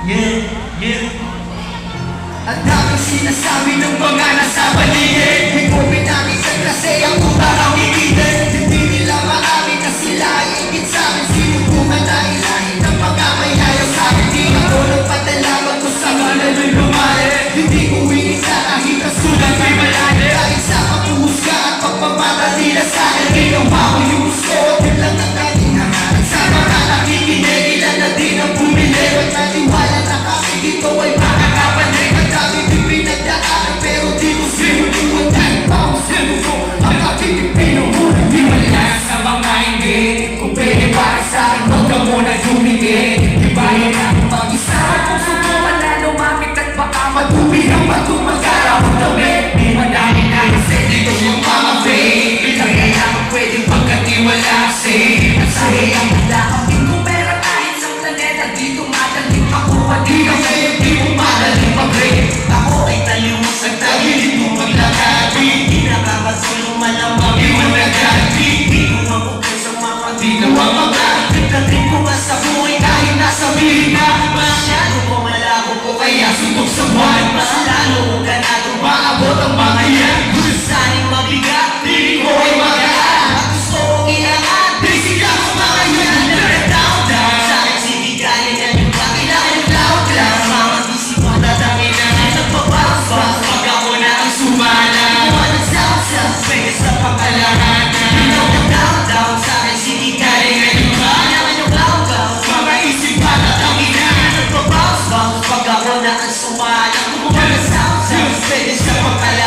Ang daming sinasabi ng mga nasa paligid. May COVID namin sa klase, ang utang ang itigil. Hindi nila maamin na sila ay ingit sa'min. Sinubukan na ilahin ng mga may ayaw sa'min. Di ako nagpadalaman kung sa malalay lumali. Hindi ko winisa kahit ang sulat ay malali. Dahil sa pagpuhusga at pagpapata nila sa'kin, ginawa ko yung gusto at yun lang ang aking hangaran. Sa mga nakikinig, ilan na din ang bumili. Huwag naniwala na kami dito ay makakapanig. Ang dami din pinagdaanan pero di ko sinubukan. Dahil pa ako sinubo ang aking pinuhunan. Di malaya sa mga hindi. Kung pwede para sa'kin, huwag ka muna dumingin. Di ba yun ang mag-isa? Kung subukan na lumapit at baka madumi ang magkaraon damit. Di madami na kasi dito yung mga fake. Bilang kaya kung pwedeng pagkatiwalasin. At sa'yo ang halakamin kung pera kahit sa planeta. Di tumadaling makuha. Di ka ngayon di mo madaling mag-rate. Ako ay talimus ang tagilid mo maglakad. Di nakakatulong malamang di mo nagkati. Di ko mabukay sa mga di na mga. Nagdating ko nga sa buhay kahit nasa mina. Masyado ko malabo ko kaya suntok sa buwan. Mas lalo ko ganado maabot ang mga yan. Gusto saning mabigat, di ko ay magaan. At gusto kong iangat, basic lang sa mga yan. Nag-down down sa akin siniganin yan yung kailangan yung loud lang. Mga bisip mo tatangin na nga nagpabounce-bounce. Pag ako na ang sumala mo nag-sound-sound, pwede sa pangkalahan na nag-down down sa akin siniganin yan yung kailangan yung loud lang. Mga isip pa tatangin na nga nagpabounce-bounce. Pag ako na ang sumala mo nag-sound-sound, pwede sa pangkalahan.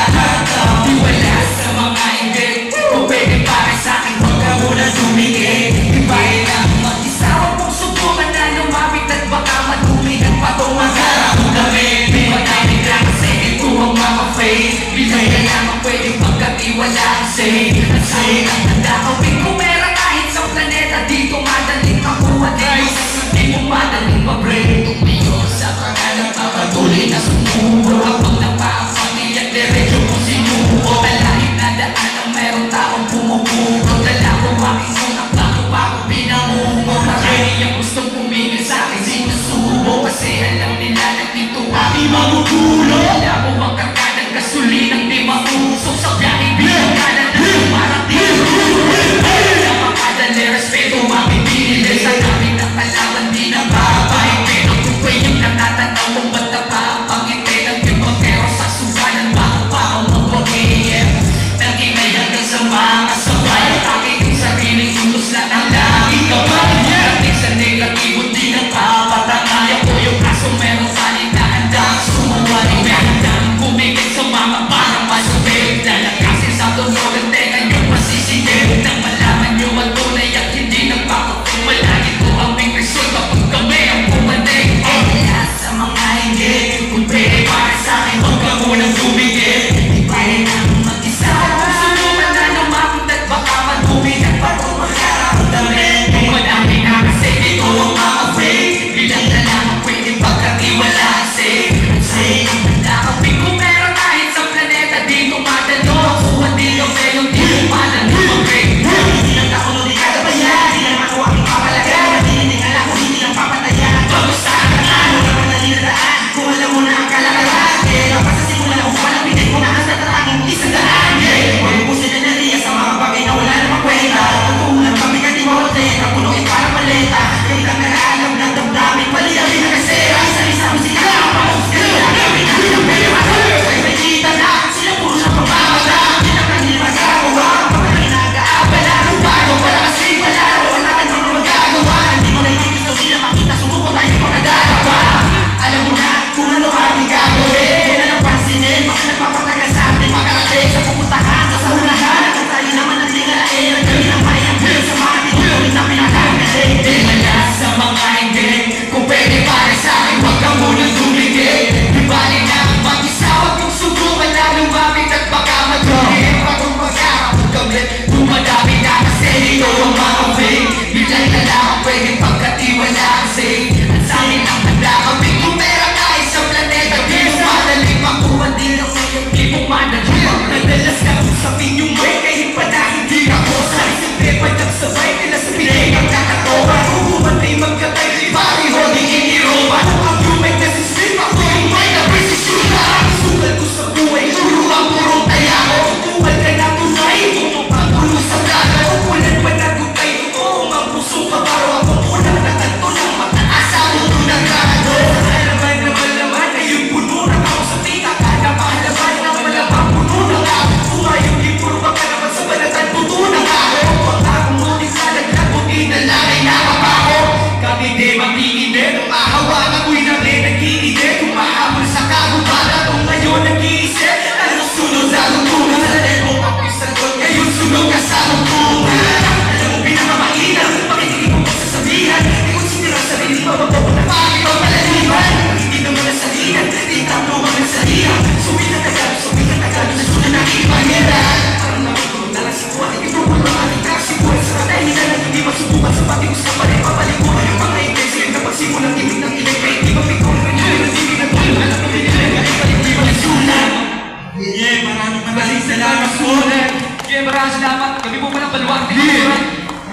sulit. Yeah, maraming salamat. Kami po palang baluwang.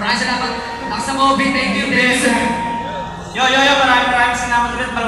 Maraming salamat. Lakas ng OB, thank you, Yes, sir. Yo, maraming salamat ulit, Balwa.